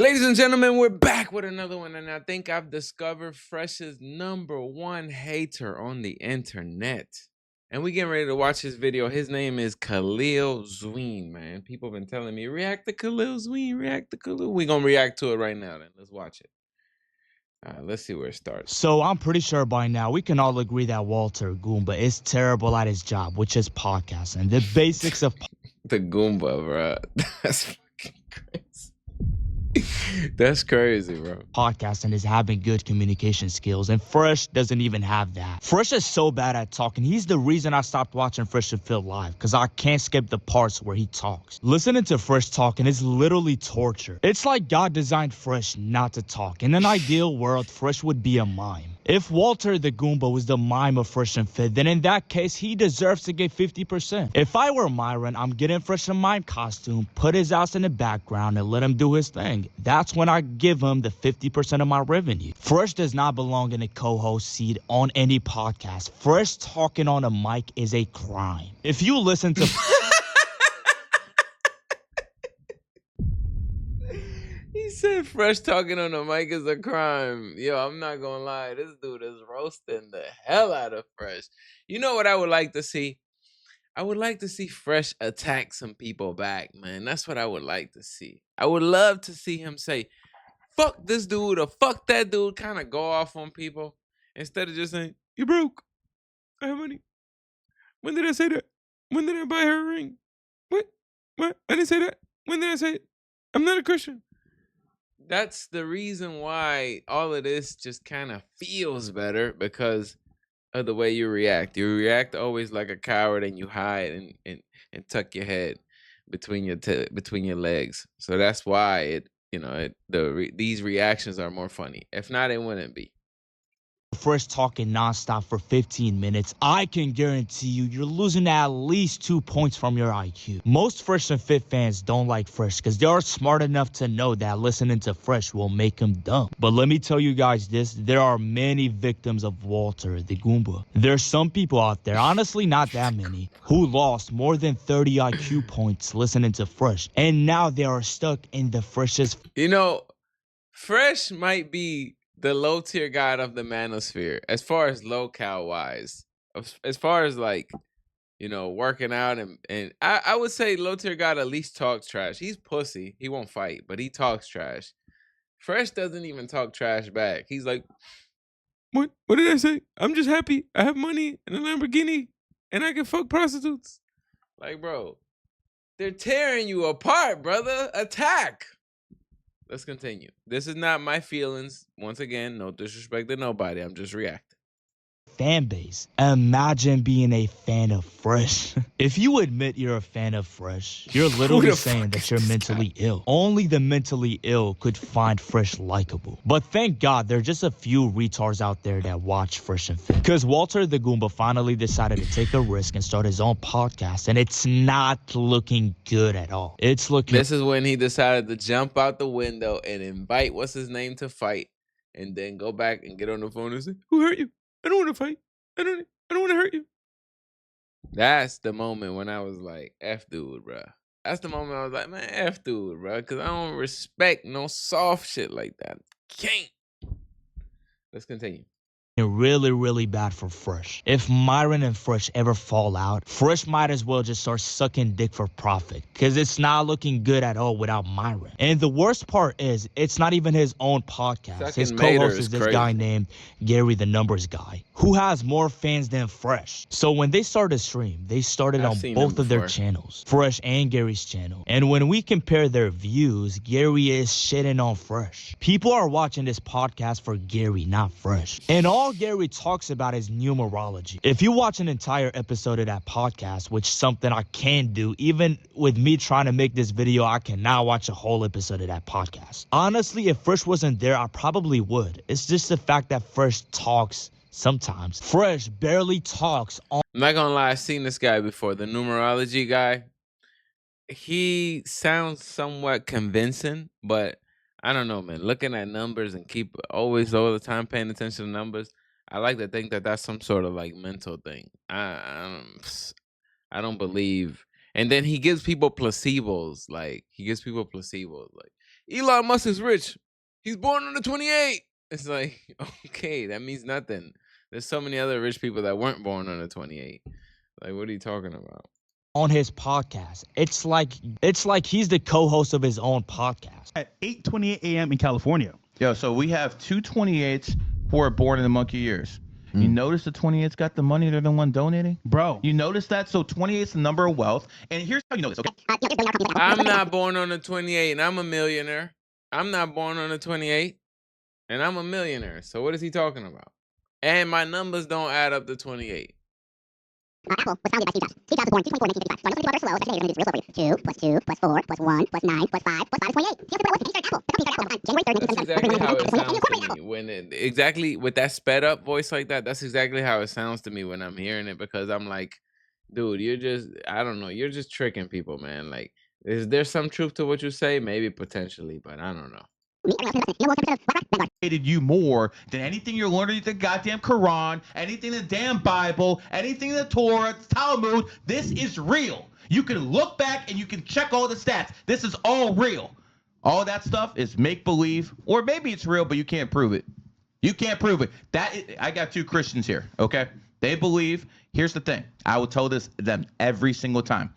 Ladies and gentlemen, we're back with another one, and I think I've discovered Fresh's #1 hater on the internet. And we getting ready to watch his video. His name is Khalil Zween, man. People have been telling me, react to Khalil Zween, react to Khalil. We're going to react to it right now, then. Let's watch it. All right, let's see where it starts. So I'm pretty sure by now we can all agree that Walter Goomba is terrible at his job, which is podcasting. The basics of The Goomba, bro. That's fucking crazy. That's crazy, bro. podcasting is having good communication skills, and Fresh doesn't even have that. Fresh is so bad at talking. He's the reason I stopped watching Fresh and Phil live, because I can't skip the parts where he talks. Listening to Fresh talking is literally torture. It's like God designed Fresh not to talk. In an ideal world, Fresh would be a mime. If Walter the Goomba was the mime of Fresh and Fit, then in that case, he deserves to get 50%. If I were Myron, I'm getting Fresh a mime costume, put his ass in the background, and let him do his thing. That's when I give him the 50% of my revenue. Fresh does not belong in a co-host seat on any podcast. Fresh talking on a mic is a crime. If you listen to... He said Fresh talking on the mic is a crime. Yo, I'm not gonna lie. This dude is roasting the hell out of Fresh. You know what I would like to see? I would like to see Fresh attack some people back, man. That's what I would like to see. I would love to see him say, fuck this dude or fuck that dude, kind of go off on people instead of just saying, you broke. I have money. When did I say that? When did I buy her a ring? What? I didn't say that. When did I say it? I'm not a Christian. That's the reason why all of this just kind of feels better, because of the way you react. You react always like a coward, and you hide and tuck your head between your legs. So that's why these reactions are more funny. If not, it wouldn't be. Fresh talking nonstop for 15 minutes, I can guarantee you're losing at least 2 points from your IQ. Most Fresh and Fit fans don't like Fresh because they are smart enough to know that listening to Fresh will make them dumb. But let me tell you guys this, there are many victims of Walter the Goomba. There's some people out there, honestly not that many, who lost more than 30 IQ points listening to Fresh, and now they are stuck in the freshest... You know, Fresh might be the low tier god of the manosphere as far as low-cal wise. As far as like, working out and I would say low tier god at least talks trash. He's pussy. He won't fight, but he talks trash. Fresh doesn't even talk trash back. He's like, What did I say? I'm just happy. I have money and a Lamborghini and I can fuck prostitutes. Like, bro, they're tearing you apart, brother. Attack. Let's continue. This is not my feelings. Once again, no disrespect to nobody. I'm just reacting. Fan base. Imagine being a fan of Fresh. If you admit you're a fan of Fresh, you're literally saying that you're mentally ill. Only the mentally ill could find Fresh likable. But thank God there are just a few retards out there that watch Fresh and Fit. Because Walter the Goomba finally decided to take a risk and start his own podcast, and it's not looking good at all. It's looking... This is when he decided to jump out the window and invite what's his name to fight, and then go back and get on the phone and say, who hurt you? I don't want to fight. I don't want to hurt you. That's the moment when I was like, F dude, bro. That's the moment I was like, man, F dude, bro. Because I don't respect no soft shit like that. Can't. Let's continue. Really bad for Fresh. If Myron and Fresh ever fall out, Fresh might as well just start sucking dick for profit, because it's not looking good at all without Myron. And the worst part is, it's not even his own podcast. Sucking his co-host is this crazy. guy named Gary the Numbers Guy, who has more fans than Fresh. So when they started stream, they started on both of their channels, Fresh and Gary's channel. And when we compare their views, Gary is shitting on Fresh. People are watching this podcast for Gary, not Fresh. And all Gary talks about is numerology. If you watch an entire episode of that podcast, which is something I can do, even with me trying to make this video, I cannot watch a whole episode of that podcast. Honestly, if Fresh wasn't there, I probably would. It's just the fact that Fresh talks sometimes. Fresh barely talks on... I'm not gonna lie, I've seen this guy before, the numerology guy. He sounds somewhat convincing, but I don't know, man. Looking at numbers and keep always all the time paying attention to numbers, I like to think that that's some sort of like mental thing. I don't believe. And then he gives people placebos. Like, Elon Musk is rich. He's born on the 28th. It's like, okay, that means nothing. There's so many other rich people that weren't born on the 28th. Like, what are you talking about? On his podcast. It's like he's the co-host of his own podcast. At 8:28 a.m. in California. Yo, so we have two 28s who are born in the monkey years. You notice the 28s got the money, they're the one donating? Bro. You notice that? So 28 is the number of wealth. And here's how you know this, okay? I'm not born on the 28th and I'm a millionaire. I'm not born on the 28th and I'm a millionaire. So what is he talking about? And my numbers don't add up to 28. Apple was founded by Steve Jobs. Steve Jobs was born in 1955. So I know 54 slow, especially you're going to do this real slow for you. 2 plus 2 plus 4 plus 1 plus 9 plus 5 plus 5 is 28. See how simple that was? And he started Apple. The company started Apple on January 3rd, That's 1977. exactly how it And sounds incorporated to me. When exactly with that sped up voice like that, that's exactly how it sounds to me when I'm hearing it, because I'm like, dude, I don't know, you're just tricking people, man. Like, is there some truth to what you say? Maybe potentially, but I don't know. You more than anything you're learning in the goddamn Quran, anything in the damn Bible, anything in the Torah, Talmud. This is real. You can look back and you can check all the stats. This is all real. All that stuff is make-believe, or maybe it's real, but you can't prove it. You can't prove it. I got two Christians here, okay? They believe. Here's the thing. I will tell them every single time.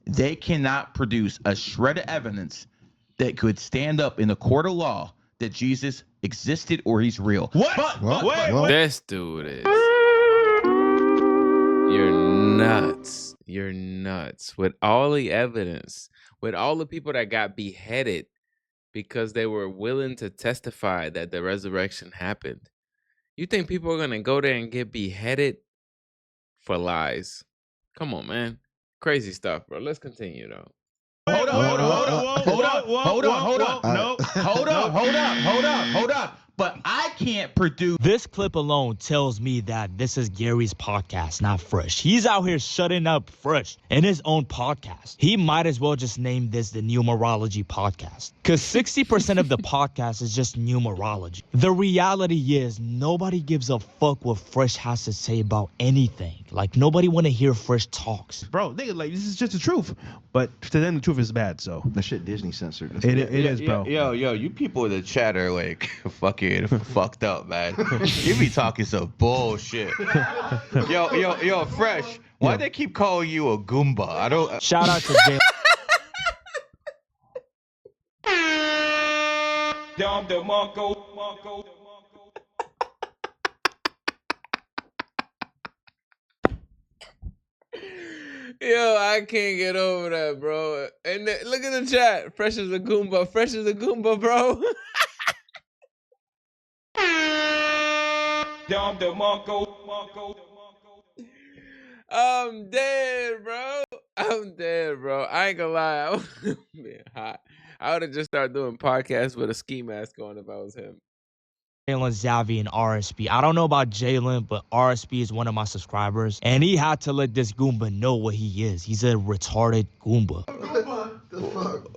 They cannot produce a shred of evidence that could stand up in a court of law that Jesus existed or he's real. What? Wait. This dude is. You're nuts. You're nuts. With all the evidence, with all the people that got beheaded because they were willing to testify that the resurrection happened. You think people are going to go there and get beheaded for lies? Come on, man. Crazy stuff, bro. Let's continue, though. Hold up. But I can't produce. This clip alone tells me that this is Gary's podcast, not Fresh. He's out here shutting up Fresh in his own podcast. He might as well just name this the Numerology Podcast, because 60% of the podcast is just numerology. The reality is nobody gives a fuck what Fresh has to say about anything. Like, nobody want to hear Fresh talks. Bro, they like, this is just the truth. But to them, the truth is bad, so. That shit Disney censored. It is, bro. Yo, you people in the chat are like fucking fucked up, man. You be talking some bullshit. Yo, Fresh. Why they keep calling you a Goomba? I don't. Shout out to Jay. Yo, I can't get over that, bro. And look at the chat. Fresh is a Goomba. Fresh is a Goomba, bro. I'm dead, bro. I'm dead, bro. I ain't gonna lie. I was being hot. I would have just started doing podcasts with a ski mask on if I was him. Jalen, Zavi, and RSP. I don't know about Jalen, but RSP is one of my subscribers, and he had to let this Goomba know what he is. He's a retarded Goomba.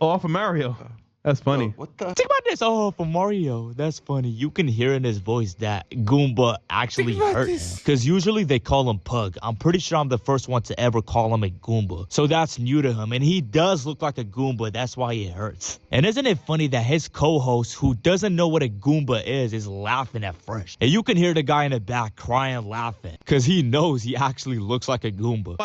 Oh, for Mario. That's funny. What the? Think about this. Oh, for Mario. That's funny. You can hear in his voice that Goomba actually hurt him. Because usually they call him Pug. I'm pretty sure I'm the first one to ever call him a Goomba. So that's new to him. And he does look like a Goomba. That's why it hurts. And isn't it funny that his co-host, who doesn't know what a Goomba is laughing at Fresh. And you can hear the guy in the back crying, laughing. Because he knows he actually looks like a Goomba.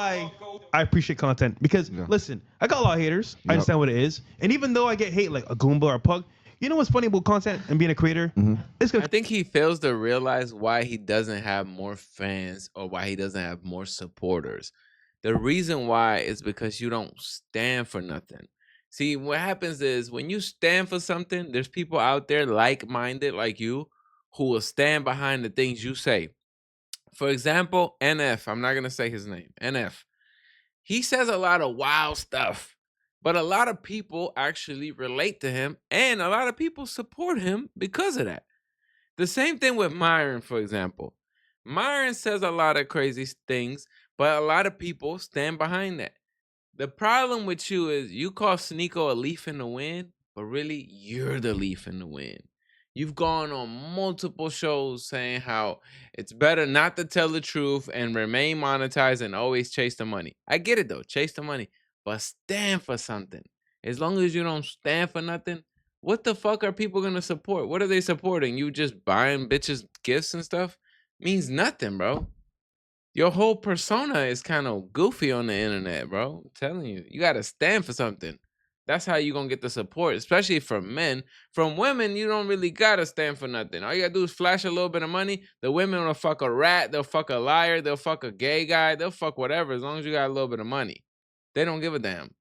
I appreciate content because, listen, I got a lot of haters. I understand what it is. And even though I get hate like a Goomba or a Pug, you know what's funny about content and being a creator? It's I think he fails to realize why he doesn't have more fans or why he doesn't have more supporters. The reason why is because you don't stand for nothing. See, what happens is when you stand for something, there's people out there like-minded like you who will stand behind the things you say. For example, NF. I'm not going to say his name. NF. He says a lot of wild stuff, but a lot of people actually relate to him, and a lot of people support him because of that. The same thing with Myron, for example. Myron says a lot of crazy things, but a lot of people stand behind that. The problem with you is you call Sneeko a leaf in the wind, but really you're the leaf in the wind. You've gone on multiple shows saying how it's better not to tell the truth and remain monetized and always chase the money. I get it though, chase the money, but stand for something. As long as you don't stand for nothing, what the fuck are people gonna support? What are they supporting? You just buying bitches gifts and stuff? Means nothing, bro. Your whole persona is kind of goofy on the internet, bro. I'm telling you, you gotta stand for something. That's how you gonna get the support, especially from men. From women, you don't really gotta stand for nothing. All you gotta do is flash a little bit of money. The women will fuck a rat, they'll fuck a liar, they'll fuck a gay guy, they'll fuck whatever as long as you got a little bit of money. They don't give a damn.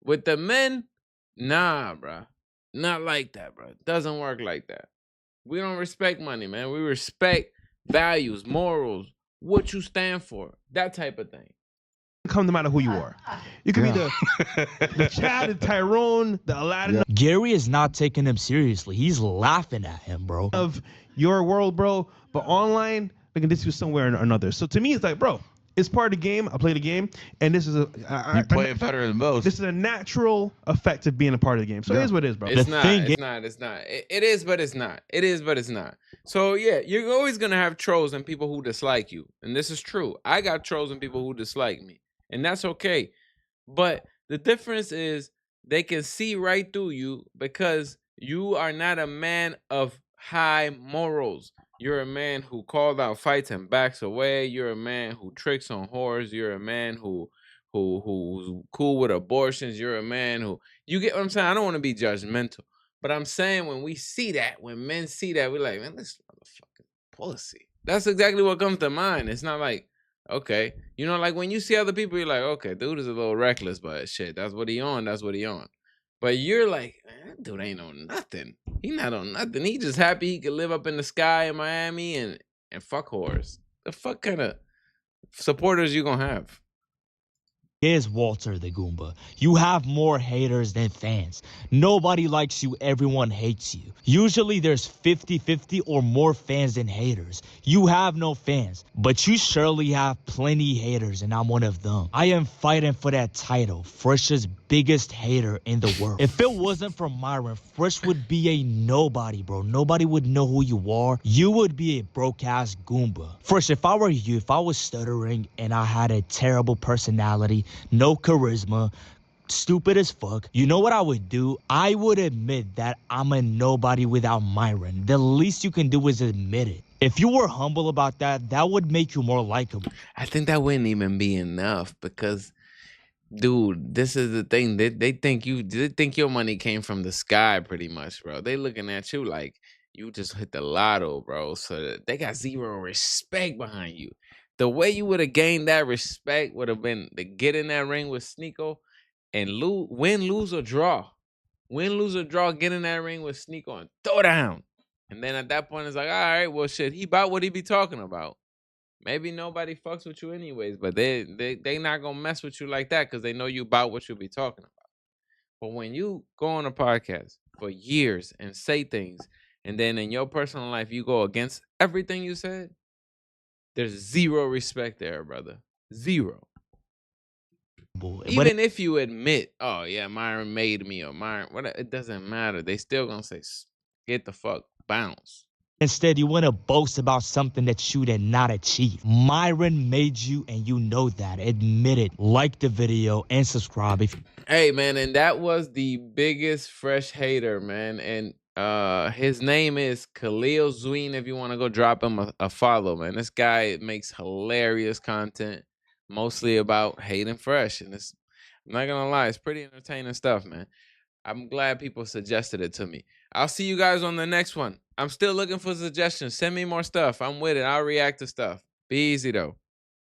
With the men, nah, bro. Not like that, bro. Doesn't work like that. We don't respect money, man. We respect values, morals, what you stand for, that type of thing. Come no matter who you are. You could be the Chad, the Tyrone, the Aladdin Gary is not taking him seriously. He's laughing at him, bro. of your world, bro. But online, they can diss you somewhere or another. So to me, it's like, bro, it's part of the game. I play the game, and this is You play it better than most. This is a natural effect of being a part of the game. So it is what it is, bro. It's The not. thing It's is- not. It's not. It is, but it's not. It is, but it's not. So yeah, you're always gonna have trolls and people who dislike you, and this is true. I got trolls and people who dislike me, and that's okay. But the difference is they can see right through you because you are not a man of high morals. You're a man who called out fights and backs away. You're a man who tricks on whores. You're a man who's cool with abortions. You're a man who, you get what I'm saying? I don't want to be judgmental, but I'm saying when we see that, when men see that, we're like, man, this motherfucking pussy. That's exactly what comes to mind. It's not like, okay, you know, like when you see other people, you're like, okay, dude is a little reckless, but shit, that's what he on. That's what he on. But you're like, man, that dude ain't on nothing. He not on nothing. He just happy he could live up in the sky in Miami and fuck whores. The fuck kind of supporters you gonna have? Here's Walter the Goomba. You have more haters than fans. Nobody likes you, everyone hates you. Usually there's 50-50 or more fans than haters. You have no fans, but you surely have plenty haters, and I'm one of them. I am fighting for that title, Fresh's biggest hater in the world. If it wasn't for Myron, Fresh would be a nobody, bro. Nobody would know who you are. You would be a broke-ass Goomba. Fresh, if I were you, if I was stuttering and I had a terrible personality, no charisma, stupid as fuck, you know what I would do? I would admit that I'm a nobody without Myron. The least you can do is admit it. If you were humble about that, that would make you more likable. I think that wouldn't even be enough because, dude, this is the thing. They think your money came from the sky, pretty much, bro. They looking at you like you just hit the lotto, bro. So they got zero respect behind you. The way you would have gained that respect would have been to get in that ring with Sneeko and win, lose, or draw. Win, lose, or draw, get in that ring with Sneeko and throw down. And then at that point, it's like, all right, well, shit, he about what he be talking about. Maybe nobody fucks with you anyways, but they not gonna mess with you like that because they know you about what you be talking about. But when you go on a podcast for years and say things, and then in your personal life you go against everything you said, there's zero respect there, brother. Zero. Even if you admit, oh yeah, Myron made me, or Myron, it doesn't matter. They still gonna say, get the fuck, bounce. Instead, you want to boast about something that you did not achieve. Myron made you, and you know that. Admit it. Like the video and subscribe. Hey, man, and that was the biggest Fresh hater, man. And his name is Khalil Zween. If you want to go drop him a follow, man. This guy makes hilarious content, mostly about hating Fresh. And it's, I'm not gonna lie, it's pretty entertaining stuff, man. I'm glad people suggested it to me. I'll see you guys on the next one. I'm still looking for suggestions. Send me more stuff. I'm with it. I'll react to stuff. Be easy, though.